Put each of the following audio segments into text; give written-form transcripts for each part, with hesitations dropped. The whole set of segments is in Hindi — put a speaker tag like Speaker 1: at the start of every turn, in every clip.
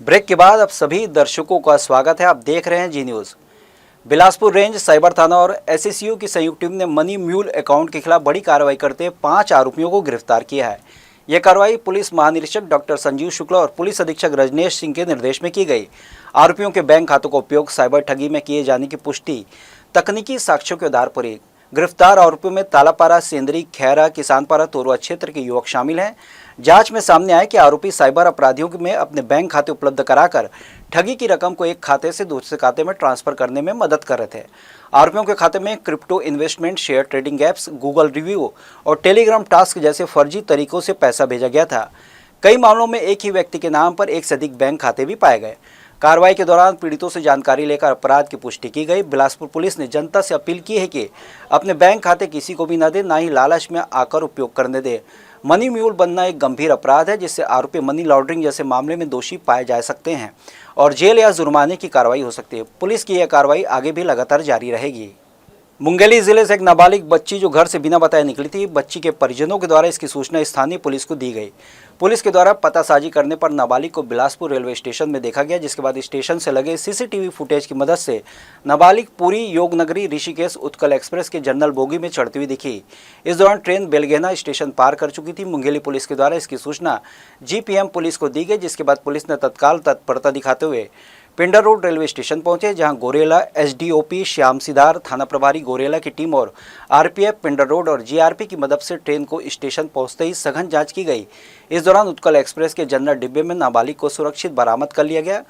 Speaker 1: ब्रेक के बाद अब सभी दर्शकों का स्वागत है। आप देख रहे हैं जी न्यूज़। बिलासपुर रेंज साइबर थाना और एसएसयू की संयुक्त टीम ने मनी म्यूल अकाउंट के खिलाफ बड़ी कार्रवाई करते 5 आरोपियों को गिरफ्तार किया है। यह कार्रवाई पुलिस महानिरीक्षक डॉक्टर संजीव शुक्ला और पुलिस अधीक्षक रजनेश सिंह के निर्देश में की गई। आरोपियों के बैंक खातों का उपयोग साइबर ठगी में किए जाने की पुष्टि तकनीकी साक्ष्यों के आधार पर हुई। गिरफ्तार आरोपियों में तालापारा, सेंदरी, खैरा, किसानपारा, तोरवा क्षेत्र के युवक शामिल हैं। जांच में सामने आया कि आरोपी साइबर अपराधियों में अपने बैंक खाते उपलब्ध कराकर ठगी की रकम को एक खाते से दूसरे खाते में ट्रांसफर करने में मदद कर रहे थे। आरोपियों के खाते में crypto investment, share trading apps, Google review और टेलीग्राम टास्क जैसे फर्जी तरीकों से पैसा भेजा गया था। कई मामलों में एक ही व्यक्ति के नाम पर एक से अधिक बैंक खाते भी पाए गए। कार्रवाई के दौरान पीड़ितों से जानकारी लेकर अपराध की पुष्टि की गई। बिलासपुर पुलिस ने जनता से अपील की है कि अपने बैंक खाते किसी को भी न दे, ना ही लालच में आकर उपयोग करने दे। मनी म्यूल बनना एक गंभीर अपराध है जिससे आरोपी मनी लॉन्ड्रिंग जैसे मामले में दोषी पाए जा सकते हैं और जेल या जुर्माने की कार्रवाई हो सकती है। पुलिस की यह कार्रवाई आगे भी लगातार जारी रहेगी। मुंगेली जिले से एक नाबालिग बच्ची जो घर से बिना बताए निकली थी, बच्ची के परिजनों के द्वारा इसकी सूचना स्थानीय पुलिस को दी गई। पुलिस के द्वारा पतासाजी करने पर नाबालिग को बिलासपुर रेलवे स्टेशन में देखा गया, जिसके बाद स्टेशन से लगे सीसीटीवी फुटेज की मदद से नाबालिग पुरी, योगनगरी, ऋषिकेश उत्कल एक्सप्रेस के जनरल बोगी में चढ़ती हुई दिखी। इस दौरान ट्रेन बेलगेना स्टेशन पार कर चुकी थी। मुंगेली पुलिस के द्वारा इसकी सूचना जीपीएम पुलिस को दी गई, जिसके बाद पुलिस ने तत्काल तत्परता दिखाते हुए पिंडर रोड रेलवे स्टेशन पहुंचे, जहां गोरेला एसडीओपी श्याम सिदार, थाना प्रभारी गोरेला की टीम और आरपीएफ पिंडर रोड और जीआरपी की मदद से ट्रेन को स्टेशन पहुंचते ही सघन जांच की गई। इस दौरान उत्कल एक्सप्रेस के जनरल डिब्बे में नाबालिग को सुरक्षित बरामद कर लिया गया।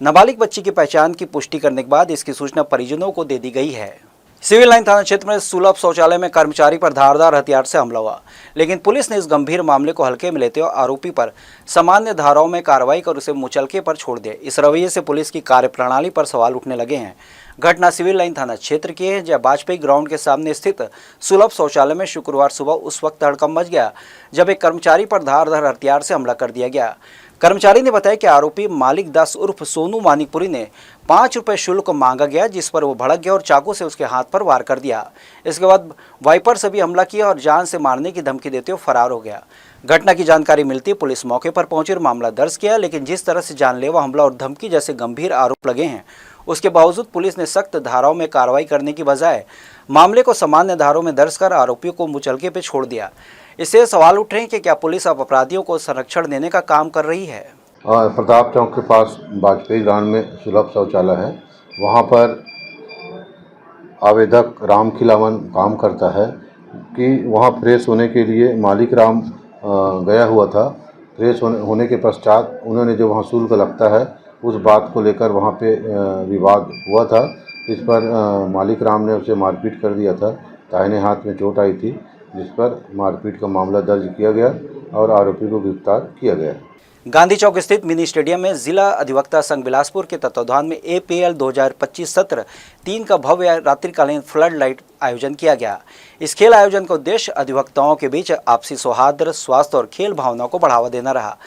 Speaker 1: नाबालिग बच्ची की पहचान की पुष्टि करने के बाद इसकी सूचना परिजनों को दे दी गई है। सिविल लाइन थाना क्षेत्र में सुलभ शौचालय में कर्मचारी पर धारदार हथियार से हमला हुआ, लेकिन पुलिस ने इस गंभीर मामले को हल्के में लेते हुए आरोपी पर सामान्य धाराओं में कार्रवाई कर उसे मुचलके पर छोड़ दिया। इस रवैये से पुलिस की कार्यप्रणाली पर सवाल उठने लगे हैं। घटना सिविल लाइन थाना क्षेत्र की है, जहां वाजपेयी ग्राउंड के सामने स्थित सुलभ शौचालय में शुक्रवार सुबह उस वक्त हड़कंप मच गया जब एक कर्मचारी पर धारदार हथियार से हमला कर दिया गया। कर्मचारी ने बताया कि आरोपी मालिक दास उर्फ सोनू मानिकपुरी ने 5 रुपये शुल्क मांगा गया, जिस पर वो भड़क गया और चाकू से उसके हाथ पर वार कर दिया। इसके बाद वाइपर से भी हमला किया और जान से मारने की धमकी देते हुए फरार हो गया। घटना की जानकारी मिलती पुलिस मौके पर पहुंची और मामला दर्ज किया, लेकिन जिस तरह से जानलेवा हमला और धमकी जैसे गंभीर आरोप लगे हैं, उसके बावजूद पुलिस ने सख्त धाराओं में कार्रवाई करने की बजाय मामले को सामान्य धाराओं में दर्ज कर आरोपियों को मुचलके पे छोड़ दिया। इससे सवाल उठ रहे हैं कि क्या पुलिस अब अपराधियों को संरक्षण देने का काम कर रही है।
Speaker 2: प्रताप चौक के पास वाजपेयी ग्राउंड में सुलभ शौचालय है। वहाँ पर आवेदक राम खिलावन काम करता है कि वहाँ फ्रेश होने के लिए मालिक राम गया हुआ था। फ्रेश होने के पश्चात उन्होंने जो वहाँ शुल्क लगता है उस बात को लेकर वहाँ पे विवाद हुआ था। इस पर मालिक राम ने उसे मारपीट कर दिया था। दाहिने हाथ में चोट आई थी, जिस पर मारपीट का मामला दर्ज किया गया और आरोपी को गिरफ्तार किया गया।
Speaker 1: गांधी चौक स्थित मिनी स्टेडियम में जिला अधिवक्ता संघ बिलासपुर के तत्वावधान में एपीएल 2025 सत्र 3 का भव्य रात्रिकालीन फ्लड लाइट आयोजन किया गया। इस खेल आयोजन का उद्देश्य अधिवक्ताओं के बीच आपसी सौहार्द, स्वास्थ्य और खेल भावना को बढ़ावा देना रहा।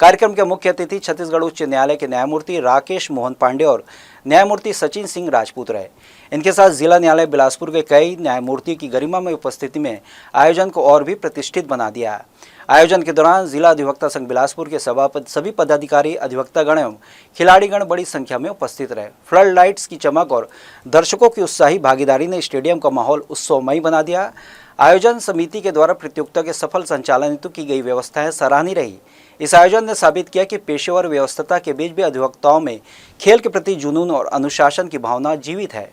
Speaker 1: कार्यक्रम के मुख्य अतिथि छत्तीसगढ़ उच्च न्यायालय के न्यायमूर्ति राकेश मोहन पांडे और न्यायमूर्ति सचिन सिंह राजपूत रहे। इनके साथ जिला न्यायालय बिलासपुर के कई न्यायमूर्तियों की गरिमा में उपस्थिति में आयोजन को और भी प्रतिष्ठित बना दिया। आयोजन के दौरान जिला अधिवक्ता संघ बिलासपुर के सभी पदाधिकारी, अधिवक्तागण एवं खिलाड़ीगण बड़ी संख्या में उपस्थित रहे। फ्लड लाइट्स की चमक और दर्शकों की उत्साही भागीदारी ने स्टेडियम का माहौल उत्सवमयी बना दिया। आयोजन समिति के द्वारा प्रतियोगिता के सफल संचालन हेतु की गई व्यवस्थाएं सराहनीय रही। इस आयोजन ने साबित किया कि पेशेवर व्यवस्थता के बीच भी अधिवक्ताओं में खेल के प्रति जुनून और अनुशासन की भावना जीवित है।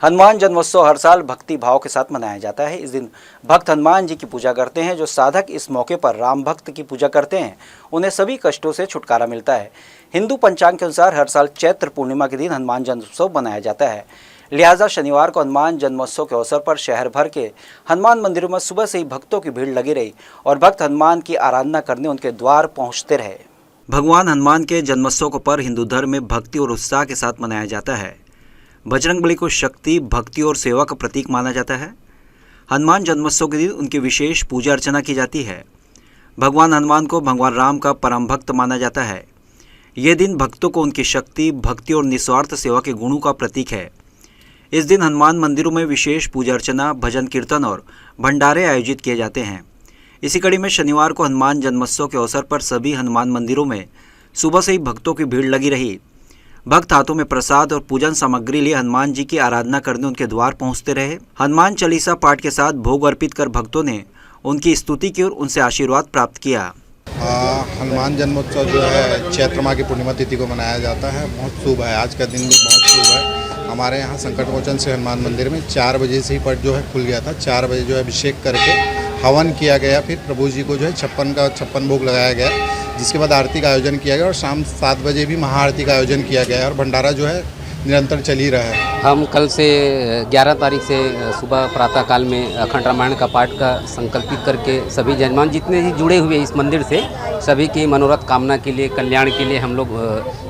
Speaker 1: हनुमान जन्मोत्सव हर साल भक्ति भाव के साथ मनाया जाता है। इस दिन भक्त हनुमान जी की पूजा करते हैं। जो साधक इस मौके पर राम भक्त की पूजा करते हैं, उन्हें सभी कष्टों से छुटकारा मिलता है। हिंदू पंचांग के अनुसार हर साल चैत्र पूर्णिमा के दिन हनुमान जन्मोत्सव मनाया जाता है। लिहाजा शनिवार को हनुमान जन्मोत्सव के अवसर पर शहर भर के हनुमान मंदिरों में सुबह से ही भक्तों की भीड़ लगी रही और भक्त हनुमान की आराधना करने उनके द्वार पहुंचते रहे। भगवान हनुमान के जन्मोत्सव को पर्व हिंदू धर्म में भक्ति और उत्साह के साथ मनाया जाता है। बजरंगबली को शक्ति, भक्ति और सेवा का प्रतीक माना जाता है। हनुमान जन्मोत्सव के दिन उनकी विशेष पूजा अर्चना की जाती है। भगवान हनुमान को भगवान राम का परम भक्त माना जाता है। यह दिन भक्तों को उनकी शक्ति, भक्ति और निस्वार्थ सेवा के गुणों का प्रतीक है। इस दिन हनुमान मंदिरों में विशेष पूजा अर्चना, भजन कीर्तन और भंडारे आयोजित किए जाते हैं। इसी कड़ी में शनिवार को हनुमान जन्मोत्सव के अवसर पर सभी हनुमान मंदिरों में सुबह से ही भक्तों की भीड़ लगी रही। भक्त हाथों में प्रसाद और पूजन सामग्री लिए हनुमान जी की आराधना करने उनके द्वार पहुंचते रहे। हनुमान चालीसा पाठ के साथ भोग अर्पित कर भक्तों ने उनकी स्तुति की और उनसे आशीर्वाद प्राप्त किया।
Speaker 3: हनुमान जन्मोत्सव जो है चैत्र माह की पूर्णिमा तिथि को मनाया जाता है। बहुत शुभ है, आज का दिन भी बहुत शुभ है। हमारे यहाँ संकट मोचन से हनुमान मंदिर में 4 बजे से ही पट जो है खुल गया था। 4 बजे जो है अभिषेक करके हवन किया गया, फिर प्रभु जी को जो है 56 भोग लगाया गया, जिसके बाद आरती का आयोजन किया गया और शाम 7 बजे भी महाआरती का आयोजन किया गया है और भंडारा जो है निरंतर चल ही रहा है।
Speaker 4: हम कल से 11 तारीख से सुबह प्रातःकाल में अखंड रामायण का पाठ का संकल्पित करके सभी जजमान जितने भी जुड़े हुए इस मंदिर से सभी की मनोरथ कामना के लिए, कल्याण के लिए हम लोग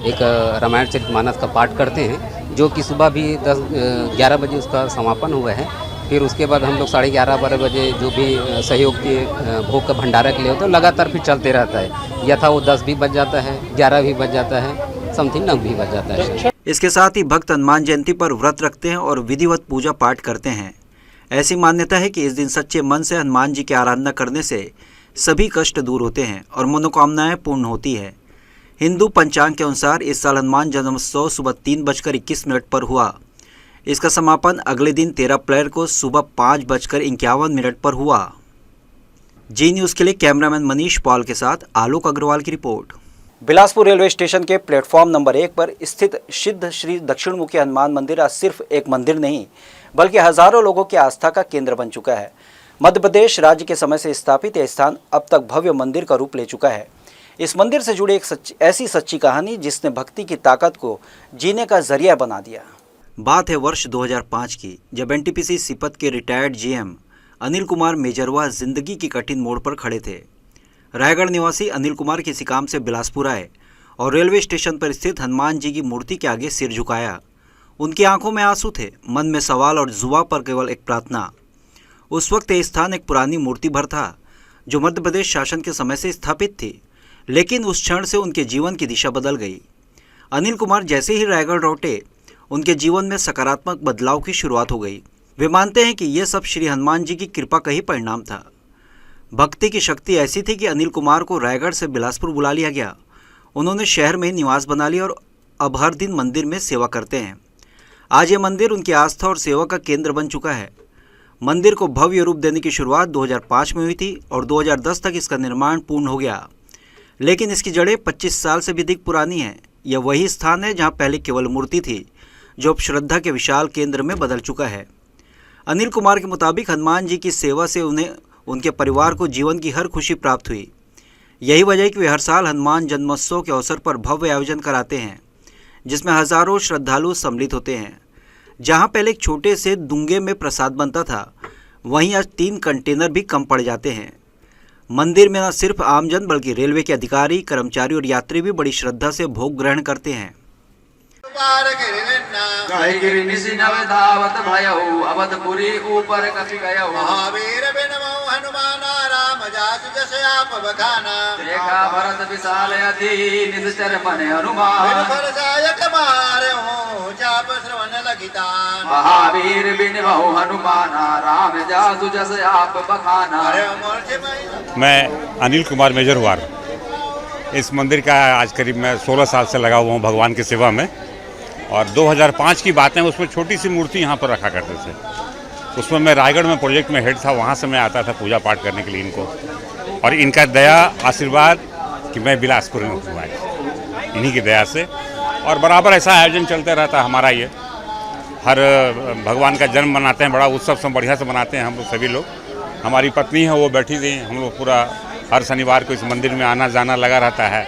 Speaker 4: एक रामायणचरितमानस का पाठ करते हैं, जो कि सुबह भी 11 बजे उसका समापन हुआ है। फिर उसके बाद हम लोग 11:30-12 बजे जो भी सहयोग के भोग का भंडारा के लिए होता है लगातार फिर चलते रहता है। यथा वो 10 भी बज जाता है, 11 भी बज जाता है, समथिंग 9 भी बज जाता है।
Speaker 1: इसके साथ ही भक्त हनुमान जयंती पर व्रत रखते हैं और विधिवत पूजा पाठ करते हैं। ऐसी मान्यता है कि इस दिन सच्चे मन से हनुमान जी की आराधना करने से सभी कष्ट दूर होते हैं और मनोकामनाएं पूर्ण होती है। हिंदू पंचांग के अनुसार इस साल हनुमान जन्मोत्सव सुबह 3:21 पर हुआ। इसका समापन अगले दिन 13 अप्रैल को सुबह 5:51 पर हुआ। जी न्यूज़ के लिए कैमरामैन मनीष पॉल के साथ आलोक अग्रवाल की रिपोर्ट। बिलासपुर रेलवे स्टेशन के प्लेटफॉर्म नंबर 1 पर स्थित सिद्ध श्री दक्षिणमुखी हनुमान मंदिर आज सिर्फ एक मंदिर नहीं बल्कि हजारों लोगों की आस्था का केंद्र बन चुका है। मध्य प्रदेश राज्य के समय से स्थापित यह स्थान अब तक भव्य मंदिर का रूप ले चुका है। इस मंदिर से जुड़ी एक ऐसी सच्ची कहानी जिसने भक्ति की ताकत को जीने का जरिया बना दिया। बात है वर्ष 2005 की, जब एनटीपीसी सीपत के रिटायर्ड जीएम अनिल कुमार मेजरवा जिंदगी की कठिन मोड़ पर खड़े थे। रायगढ़ निवासी अनिल कुमार किसी काम से बिलासपुर आए और रेलवे स्टेशन पर स्थित हनुमान जी की मूर्ति के आगे सिर झुकाया। उनकी आंखों में आंसू थे, मन में सवाल और जुबान पर केवल एक प्रार्थना। उस वक्त यह स्थान एक पुरानी मूर्ति भर था जो मध्य प्रदेश शासन के समय से स्थापित थी, लेकिन उस क्षण से उनके जीवन की दिशा बदल गई। अनिल कुमार जैसे ही रायगढ़ लौटे, उनके जीवन में सकारात्मक बदलाव की शुरुआत हो गई। वे मानते हैं कि यह सब श्री हनुमान जी की कृपा का ही परिणाम था। भक्ति की शक्ति ऐसी थी कि अनिल कुमार को रायगढ़ से बिलासपुर बुला लिया गया। उन्होंने शहर में निवास बना लिया और अब हर दिन मंदिर में सेवा करते हैं। आज ये मंदिर उनकी आस्था और सेवा का केंद्र बन चुका है। मंदिर को भव्य रूप देने की शुरुआत 2005 में हुई थी और 2010 तक इसका निर्माण पूर्ण हो गया, लेकिन इसकी जड़ें 25 साल से भी अधिक पुरानी हैं। यह वही स्थान है जहां पहले केवल मूर्ति थी, जो अब श्रद्धा के विशाल केंद्र में बदल चुका है। अनिल कुमार के मुताबिक हनुमान जी की सेवा से उन्हें उनके परिवार को जीवन की हर खुशी प्राप्त हुई। यही वजह है कि वे हर साल हनुमान जन्मोत्सव के अवसर पर भव्य आयोजन कराते हैं, जिसमें हजारों श्रद्धालु सम्मिलित होते हैं। जहां पहले एक छोटे से दूंगे में प्रसाद बनता था, वहीं आज 3 कंटेनर भी कम पड़ जाते हैं। मंदिर में न सिर्फ आमजन बल्कि रेलवे के अधिकारी, कर्मचारी और यात्री भी बड़ी श्रद्धा से भोग ग्रहण करते हैं।
Speaker 5: अवधपुरी ऊपर कपि गयो
Speaker 6: महावीर बिनमो हनुमान राम जासु जस आप बखाना
Speaker 5: देखा भरत विशाल अति निश्चर मन हनुमान
Speaker 6: फरसायक मारे हो चाप श्रवण लगितान
Speaker 5: महावीर बिनमो हनुमान राम जासु जस आप बखाना।
Speaker 6: अरे मोर्चे में
Speaker 7: मैं अनिल कुमार मेजरवार इस मंदिर का आज करीब मैं 16 साल से लगा हुआ हूँ भगवान की सेवा में। और 2005 की बात है, उसमें छोटी सी मूर्ति यहाँ पर रखा करते थे। उसमें मैं रायगढ़ में प्रोजेक्ट में हेड था, वहाँ से मैं आता था पूजा पाठ करने के लिए इनको, और इनका दया आशीर्वाद कि मैं बिलासपुर में हुआ है, इन्हीं की दया से। और बराबर ऐसा आयोजन चलते रहता हमारा। ये हर भगवान का जन्म मनाते हैं, बड़ा उत्सव सब बढ़िया से मनाते हैं हम लोग सभी लोग। हमारी पत्नी है वो बैठी थी, हम लोग पूरा हर शनिवार को इस मंदिर में आना जाना लगा रहता है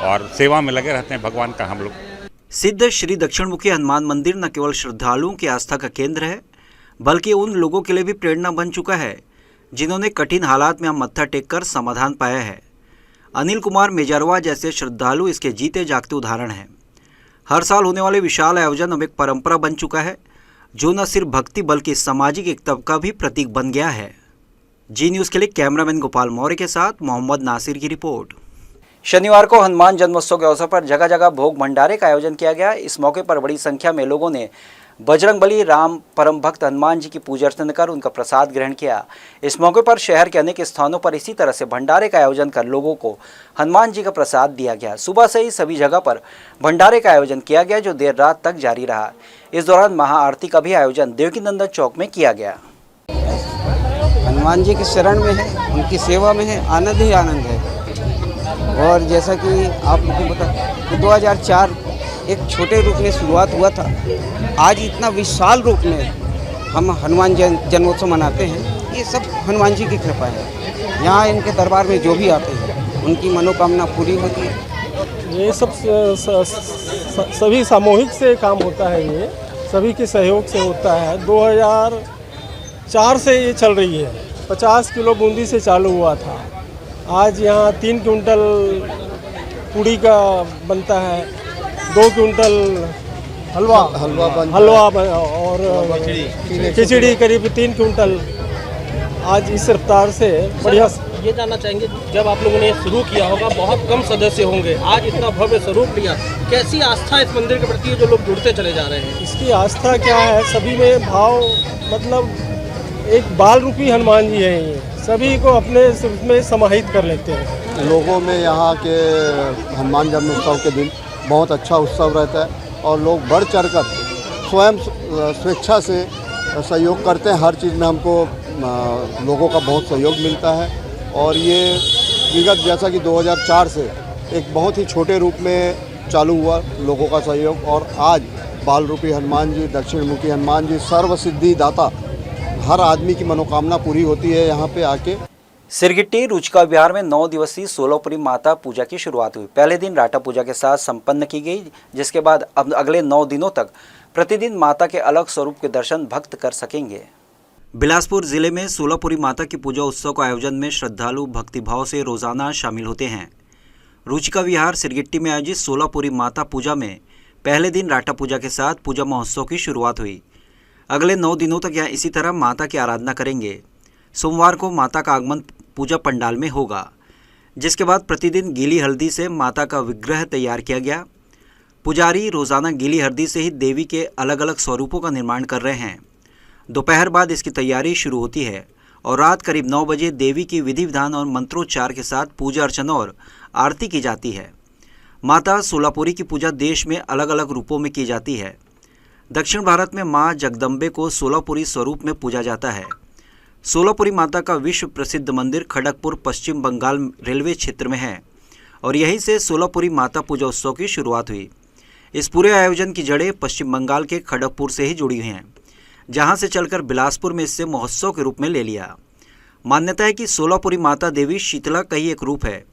Speaker 7: और सेवा में लगे रहते हैं भगवान का हम लोग।
Speaker 1: सिद्ध श्री दक्षिणमुखी हनुमान मंदिर न केवल श्रद्धालुओं की आस्था का केंद्र है, बल्कि उन लोगों के लिए भी प्रेरणा बन चुका है जिन्होंने कठिन हालात में मत्था टेककर समाधान पाया है। अनिल कुमार मेजरवा जैसे श्रद्धालु इसके जीते जागते उदाहरण हैं। हर साल होने वाले विशाल आयोजन अब एक परंपरा बन चुका है, जो न सिर्फ भक्ति बल्कि सामाजिक एकता का भी प्रतीक बन गया है। जी न्यूज़ के लिए कैमरामैन गोपाल मौर्य के साथ मोहम्मद नासिर की रिपोर्ट। शनिवार को हनुमान जन्मोत्सव के अवसर पर जगह जगह भोग भंडारे का आयोजन किया गया। इस मौके पर बड़ी संख्या में लोगों ने बजरंगबली राम परम भक्त हनुमान जी की पूजा अर्चना कर उनका प्रसाद ग्रहण किया। इस मौके पर शहर के अनेक स्थानों पर इसी तरह से भंडारे का आयोजन कर लोगों को हनुमान जी का प्रसाद दिया गया। सुबह से ही सभी जगह पर भंडारे का आयोजन किया गया जो देर रात तक जारी रहा। इस दौरान महाआरती का भी आयोजन देवकीनंदन चौक में किया गया।
Speaker 8: हनुमान जी की शरण में है, उनकी सेवा में है, आनंद ही आनंद है। और जैसा कि आप लोगों को पता कि 2004 एक छोटे रूप में शुरुआत हुआ था, आज इतना विशाल रूप में हम हनुमान जन्मोत्सव मनाते हैं। ये सब हनुमान जी की कृपा है। यहाँ इनके दरबार में जो भी आते हैं उनकी मनोकामना पूरी होती है।
Speaker 9: ये सब सभी सामूहिक से काम होता है, ये सभी के सहयोग से होता है। 2004 से ये चल रही है। 50 किलो बूंदी से चालू हुआ था। आज यहाँ 3 क्विंटल पूड़ी का बनता है, 2 क्विंटल हलवा और खिचड़ी करीब 3 क्विंटल। आज इस रफ्तार से बढ़िया।
Speaker 10: ये जानना चाहेंगे, जब आप लोगों ने शुरू किया होगा बहुत कम सदस्य होंगे, आज इतना भव्य स्वरूप लिया, कैसी आस्था इस मंदिर के प्रति है जो लोग जुड़ते चले जा रहे हैं?
Speaker 9: इसकी आस्था क्या है, सभी में भाव, मतलब एक बाल रूपी हनुमान जी हैं। ये सभी को अपने में समाहित कर लेते हैं।
Speaker 11: लोगों में यहाँ के हनुमान जन्मोत्सव के दिन बहुत अच्छा उत्सव रहता है और लोग बढ़ चढ़कर स्वयं स्वेच्छा से सहयोग करते हैं। हर चीज़ में हमको लोगों का बहुत सहयोग मिलता है और ये विगत जैसा कि 2004 से एक बहुत ही छोटे रूप में चालू हुआ लोगों का सहयोग, और आज बाल रूपी हनुमान जी, दक्षिण मुखी हनुमान जी, सर्व सिद्धि दाता, हर आदमी की मनोकामना पूरी होती है यहाँ पे आके।
Speaker 1: सिरगिट्टी रुचिका विहार में 9 दिवसीय सोलहपुरी माता पूजा की शुरुआत हुई। पहले दिन राटा पूजा के साथ संपन्न की गई, जिसके बाद अब अगले 9 दिनों तक प्रतिदिन माता के अलग स्वरूप के दर्शन भक्त कर सकेंगे। बिलासपुर जिले में सोलहपुरी माता की पूजा उत्सव का आयोजन में श्रद्धालु भक्तिभाव से रोजाना शामिल होते हैं। रुचिका विहार सिरगिट्टी में आयोजित सोलहपुरी माता पूजा में पहले दिन राटा पूजा के साथ पूजा महोत्सव की शुरुआत हुई। अगले 9 दिनों तक यहाँ इसी तरह माता की आराधना करेंगे। सोमवार को माता का आगमन पूजा पंडाल में होगा, जिसके बाद प्रतिदिन गीली हल्दी से माता का विग्रह तैयार किया गया। पुजारी रोजाना गीली हल्दी से ही देवी के अलग अलग स्वरूपों का निर्माण कर रहे हैं। दोपहर बाद इसकी तैयारी शुरू होती है और रात करीब 9 बजे देवी की विधि विधान और मंत्रोच्चार के साथ पूजा अर्चना और आरती की जाती है। माता सोलापुरी की पूजा देश में अलग अलग रूपों में की जाती है। दक्षिण भारत में मां जगदम्बे को सोलापुरी स्वरूप में पूजा जाता है। सोलापुरी माता का विश्व प्रसिद्ध मंदिर खड़गपुर पश्चिम बंगाल रेलवे क्षेत्र में है और यहीं से सोलापुरी माता पूजा उत्सव की शुरुआत हुई। इस पूरे आयोजन की जड़ें पश्चिम बंगाल के खड़गपुर से ही जुड़ी हुई हैं, जहां से चलकर बिलासपुर में इससे महोत्सव के रूप में ले लिया। मान्यता है कि सोलापुरी माता देवी शीतला का ही एक रूप है,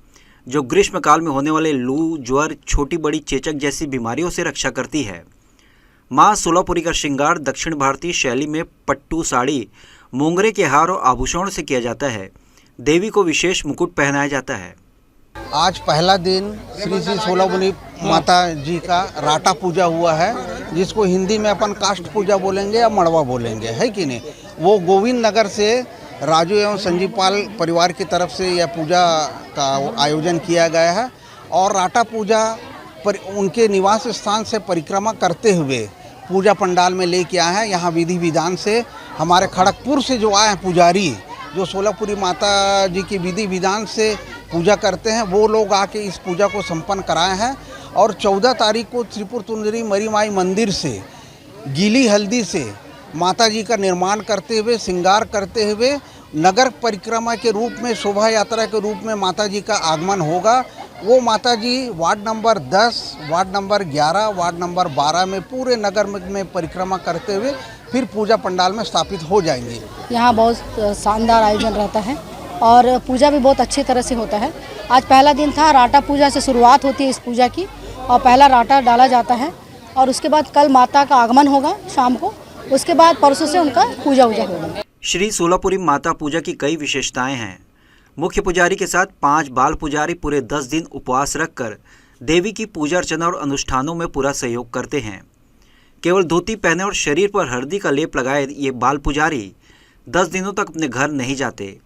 Speaker 1: जो ग्रीष्म काल में होने वाले लू, ज्वर, छोटी बड़ी चेचक जैसी बीमारियों से रक्षा करती है। माँ सोलापुरी का श्रृंगार दक्षिण भारतीय शैली में पट्टू साड़ी, मोंगरे के हार और आभूषणों से किया जाता है। देवी को विशेष मुकुट पहनाया जाता है।
Speaker 8: आज पहला दिन श्री श्री सोलापुरी माता जी का राटा पूजा हुआ है, जिसको हिंदी में अपन काष्ठ पूजा बोलेंगे या मड़वा बोलेंगे, है कि नहीं। वो गोविंद नगर से राजू एवं संजीव पाल परिवार की तरफ से यह पूजा का आयोजन किया गया है और राटा पूजा पर उनके निवास स्थान से परिक्रमा करते हुए पूजा पंडाल में लेके आए हैं। यहाँ विधि विधान से हमारे खड़गपुर से जो आए हैं पुजारी, जो सोलापुरी माता जी की विधि विधान से पूजा करते हैं, वो लोग आके इस पूजा को संपन्न कराए हैं। और 14 तारीख को त्रिपुर सुंदरी मरीमाई मंदिर से गीली हल्दी से माता जी का निर्माण करते हुए, श्रृंगार करते हुए नगर परिक्रमा के रूप में, शोभा यात्रा के रूप में माता जी का आगमन होगा। वो माता जी ward number 10, ward number 11, ward number 12 में पूरे नगर में परिक्रमा करते हुए फिर पूजा पंडाल में स्थापित हो जाएंगे।
Speaker 12: यहाँ बहुत शानदार आयोजन रहता है और पूजा भी बहुत अच्छी तरह से होता है। आज पहला दिन था, राटा पूजा से शुरुआत होती है इस पूजा की और पहला राटा डाला जाता है और उसके बाद कल माता का आगमन होगा शाम को, उसके बाद परसों से उनका पूजा होगा।
Speaker 1: श्री सोलापुरी माता पूजा की कई विशेषताएं हैं। मुख्य पुजारी के साथ 5 बाल पुजारी पूरे 10 दिन उपवास रखकर देवी की पूजा अर्चना और अनुष्ठानों में पूरा सहयोग करते हैं। केवल धोती पहने और शरीर पर हल्दी का लेप लगाए ये बाल पुजारी 10 दिनों तक अपने घर नहीं जाते।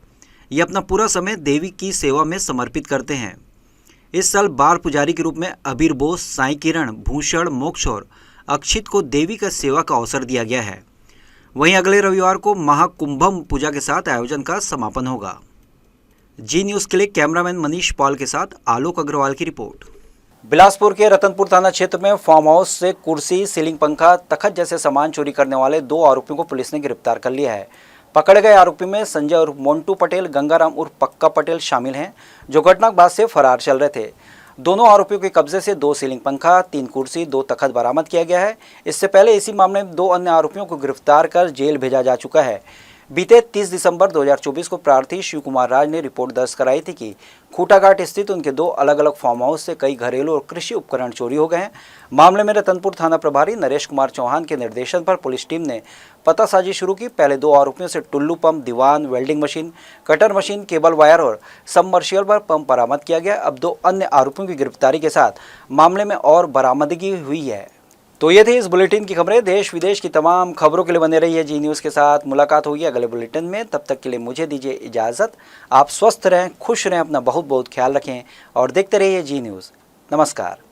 Speaker 1: ये अपना पूरा समय देवी की सेवा में समर्पित करते हैं। इस साल बाल पुजारी के रूप में अबीर बोस, साईं किरण, भूषण, मोक्ष और अक्षित को देवी का सेवा का अवसर दिया गया है। वहीं अगले रविवार को महाकुंभम पूजा के साथ आयोजन का समापन होगा। जी न्यूज़ के लिए कैमरामैन मनीष पॉल के साथ आलोक अग्रवाल की रिपोर्ट। बिलासपुर के रतनपुर थाना क्षेत्र में फार्म हाउस से कुर्सी, सीलिंग पंखा, तखत जैसे सामान चोरी करने वाले 2 आरोपियों को पुलिस ने गिरफ्तार कर लिया है। पकड़े गए आरोपी में संजय उर्फ मोन्टू पटेल, गंगाराम उर्फ पक्का पटेल शामिल हैं, जो घटना के बाद से फरार चल रहे थे। दोनों आरोपियों के कब्जे से 2 सीलिंग पंखा, 3 कुर्सी, 2 तखत बरामद किया गया है। इससे पहले इसी मामले में 2 अन्य आरोपियों को गिरफ्तार कर जेल भेजा जा चुका है। बीते 30 दिसंबर 2024 को प्रार्थी शिव कुमार राज ने रिपोर्ट दर्ज कराई थी कि खूटाघाट स्थित उनके 2 अलग अलग फार्म हाउस से कई घरेलू और कृषि उपकरण चोरी हो गए हैं। मामले में रतनपुर थाना प्रभारी नरेश कुमार चौहान के निर्देशन पर पुलिस टीम ने पतासाजी शुरू की। पहले 2 आरोपियों से टुल्लू पंप, दीवान, welding machine, cutter machine, cable wire और सबमर्शिबल पंप बरामद किया गया। अब 2 अन्य आरोपियों की गिरफ्तारी के साथ मामले में और बरामदगी हुई है। तो ये थी इस बुलेटिन की खबरें। देश विदेश की तमाम खबरों के लिए बने रहिए जी न्यूज़ के साथ। मुलाकात होगी अगले बुलेटिन में। तब तक के लिए मुझे दीजिए इजाज़त। आप स्वस्थ रहें, खुश रहें, अपना बहुत बहुत ख्याल रखें और देखते रहिए जी न्यूज़। नमस्कार।